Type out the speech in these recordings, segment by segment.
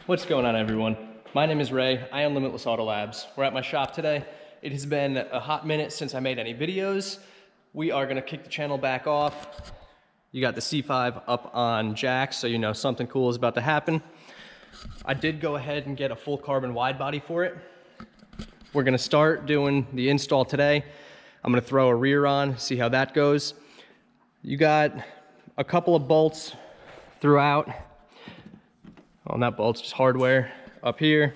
What's going on, everyone? My name is Ray. I own Limitless Auto Labs. We're at my shop today. It has been a hot minute since I made any videos. We are gonna kick the channel back off. You got the C5 up on jack, so you know something cool is about to happen. I did go ahead and get a full carbon wide body for it. We're gonna start doing the install today. I'm gonna throw a rear on, see how that goes. You got a couple of bolts throughout. Well, not bolts, just hardware up here,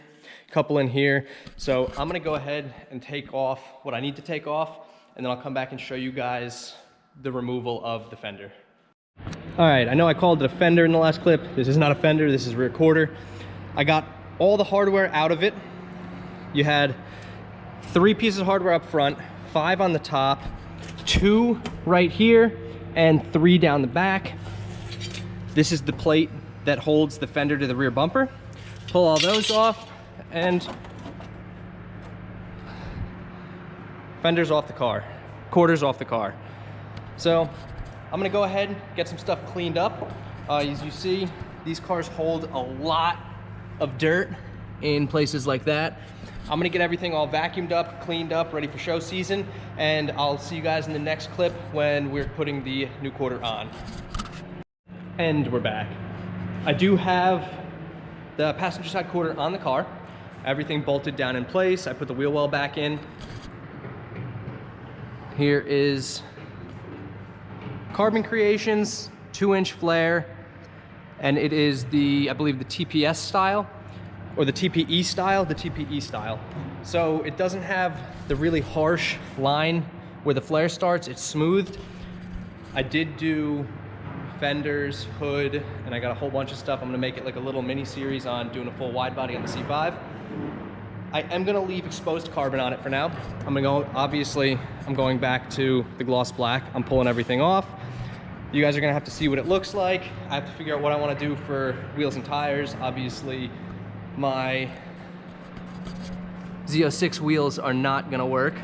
a couple in here. So I'm gonna go ahead and take off what I need to take off, and then I'll come back and show you guys the removal of the fender. All right, I know I called it a fender in the last clip. This is not a fender, this is a rear quarter. I got all the hardware out of it. You had 3 pieces of hardware up front, 5 on the top, 2 right here, and 3 down the back. This is the plate that holds the fender to the rear bumper. Pull all those off, and fender's off the car, quarters off the car. So I'm gonna go ahead and get some stuff cleaned up. As you see, these cars hold a lot of dirt in places like that. I'm gonna get everything all vacuumed up, cleaned up, ready for show season, and I'll see you guys in the next clip when we're putting the new quarter on. And we're back. I do have the passenger side quarter on the car. Everything bolted down in place. I put the wheel well back in. Here is Carbon Creations 2-inch flare, and it is the, I believe, the TPS style, or the TPE style, the TPE style. So it doesn't have the really harsh line where the flare starts, it's smoothed. I did do fenders, hood, and I got a whole bunch of stuff. I'm gonna make it like a little mini series on doing a full wide body on the C5. I am gonna leave exposed carbon on it for now. I'm gonna go, obviously, I'm going back to the gloss black. I'm pulling everything off. You guys are gonna have to see what it looks like. I have to figure out what I wanna do for wheels and tires. Obviously, my Z06 wheels are not gonna work.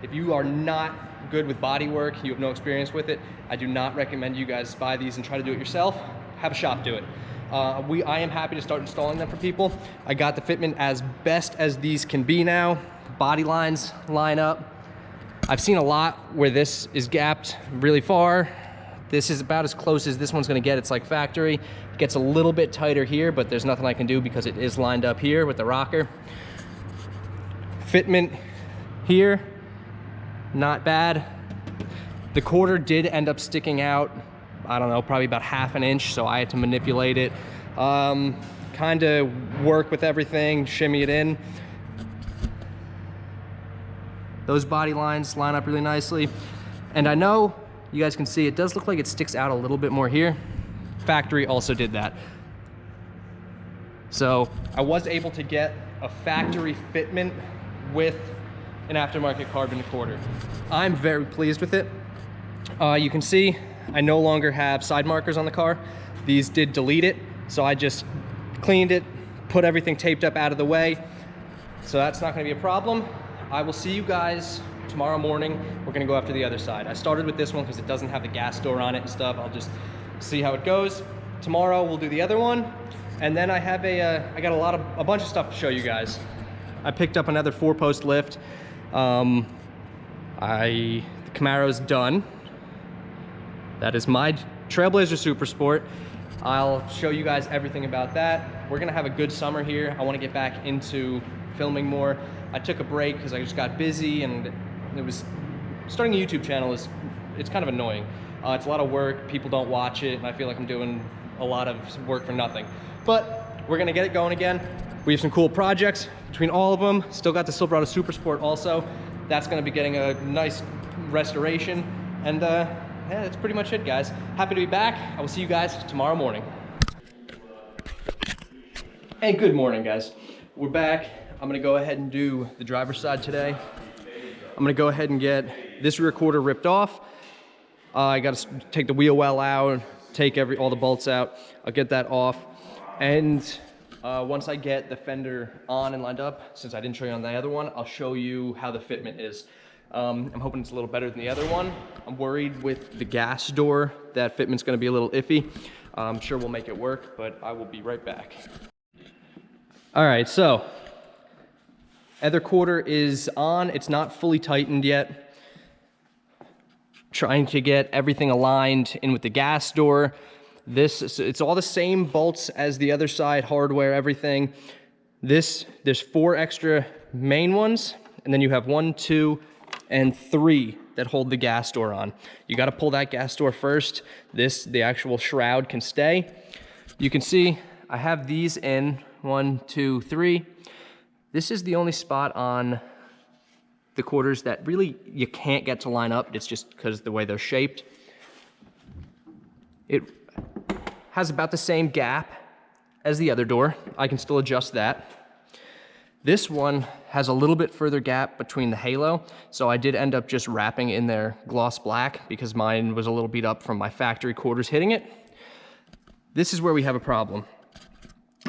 If you are not good with body work, you have no experience with it, I do not recommend you guys buy these and try to do it yourself. Have a shop do it. I am happy to start installing them for people. I got the fitment as best as these can be now. Body lines line up. I've seen a lot where this is gapped really far. This is about as close as this one's gonna get. It's like factory. It gets a little bit tighter here, but there's nothing I can do because it is lined up here with the rocker. Fitment here, not bad. The quarter did end up sticking out, I don't know, probably about ½ an inch, so I had to manipulate it. Kind of work with everything, shimmy it in. Those body lines line up really nicely. And I know you guys can see it does look like it sticks out a little bit more here. Factory also did that. So I was able to get a factory fitment with an aftermarket carbon quarter. I'm very pleased with it. You can see I no longer have side markers on the car. These did delete it, so I just cleaned it, put everything taped up out of the way. So that's not gonna be a problem. I will see you guys tomorrow morning. We're gonna go after the other side. I started with this one because it doesn't have the gas door on it and stuff. I'll just see how it goes. Tomorrow we'll do the other one. And then I have I got a bunch of stuff to show you guys. I picked up another 4-post lift. The Camaro's done. That is my Trailblazer Super Sport. I'll show you guys everything about that. We're gonna have a good summer here. I wanna get back into filming more. I took a break because I just got busy, and starting a YouTube channel it's kind of annoying. It's a lot of work, people don't watch it, and I feel like I'm doing a lot of work for nothing. But we're gonna get it going again. We have some cool projects between all of them. Still got the Silverado Super Sport also. That's gonna be getting a nice restoration. And yeah, that's pretty much it, guys. Happy to be back. I will see you guys tomorrow morning. Hey, good morning, guys. We're back. I'm gonna go ahead and do the driver's side today. I'm gonna go ahead and get this rear quarter ripped off. I gotta take the wheel well out, take all the bolts out. I'll get that off. And once I get the fender on and lined up, since I didn't show you on the other one, I'll show you how the fitment is. I'm hoping it's a little better than the other one. I'm worried with the gas door that fitment's gonna be a little iffy. I'm sure we'll make it work, but I will be right back. All right, so other quarter is on. It's not fully tightened yet. Trying to get everything aligned in with the gas door. It's all the same bolts as the other side, hardware, everything. There's 4 extra main ones, and then you have 1, 2, and 3 that hold the gas door on. You got to pull that gas door first. The actual shroud can stay. You can see I have these in 1, 2, 3. This is the only spot on the quarters that really you can't get to line up. It's just because of the way they're shaped. It has about the same gap as the other door. I can still adjust that. This one has a little bit further gap between the halo, so I did end up just wrapping in there gloss black because mine was a little beat up from my factory quarters hitting it. This is where we have a problem.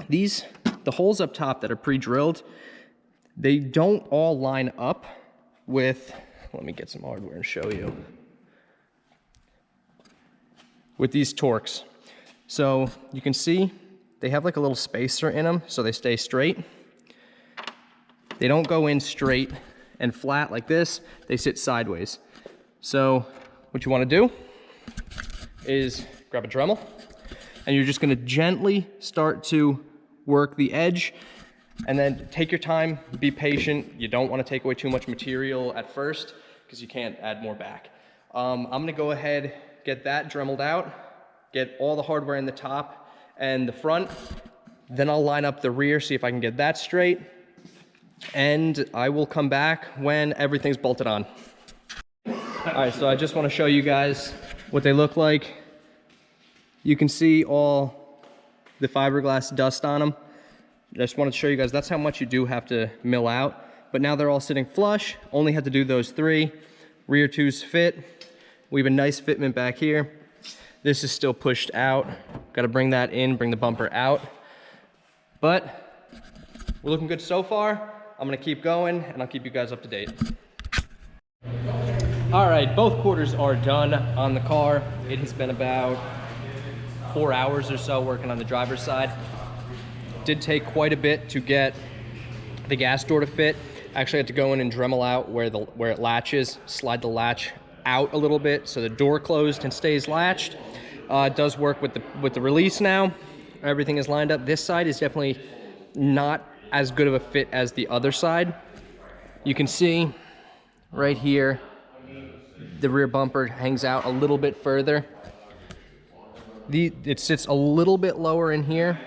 The holes up top that are pre-drilled, they don't all line up with, let me get some hardware and show you, with these Torx. So you can see they have like a little spacer in them so they stay straight. They don't go in straight and flat like this, they sit sideways. So what you want to do is grab a Dremel and you're just going to gently start to work the edge, and then take your time, be patient. You don't want to take away too much material at first because you can't add more back. I'm going to go ahead, get that Dremeled out, get all the hardware in the top and the front, then I'll line up the rear, see if I can get that straight, and I will come back when everything's bolted on. All right, so I just want to show you guys what they look like. You can see all the fiberglass dust on them. I just wanted to show you guys that's how much you do have to mill out. But now they're all sitting flush. Only had to do those 3. Rear 2's fit. We have a nice fitment back here. This is still pushed out. Got to bring that in, bring the bumper out. But we're looking good so far. I'm gonna keep going and I'll keep you guys up to date. All right, both quarters are done on the car. It has been about 4 hours or so working on the driver's side. Did take quite a bit to get the gas door to fit. I actually had to go in and Dremel out where it latches, slide the latch out a little bit so the door closed and stays latched. It does work with the release now. Everything is lined up. This side is definitely not as good of a fit as the other side. You can see right here, the rear bumper hangs out a little bit further. It sits a little bit lower in here.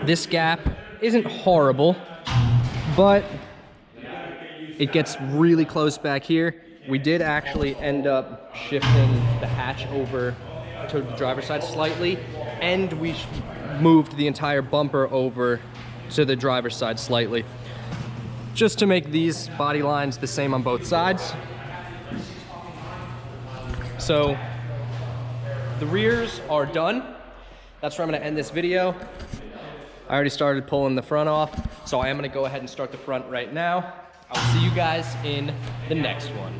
This gap isn't horrible, but it gets really close back here. We did actually end up shifting the hatch over to the driver's side slightly, and we moved the entire bumper over to the driver's side slightly, just to make these body lines the same on both sides. So the rears are done. That's where I'm gonna end this video. I already started pulling the front off, so I am gonna go ahead and start the front right now. I'll see you guys in the next one.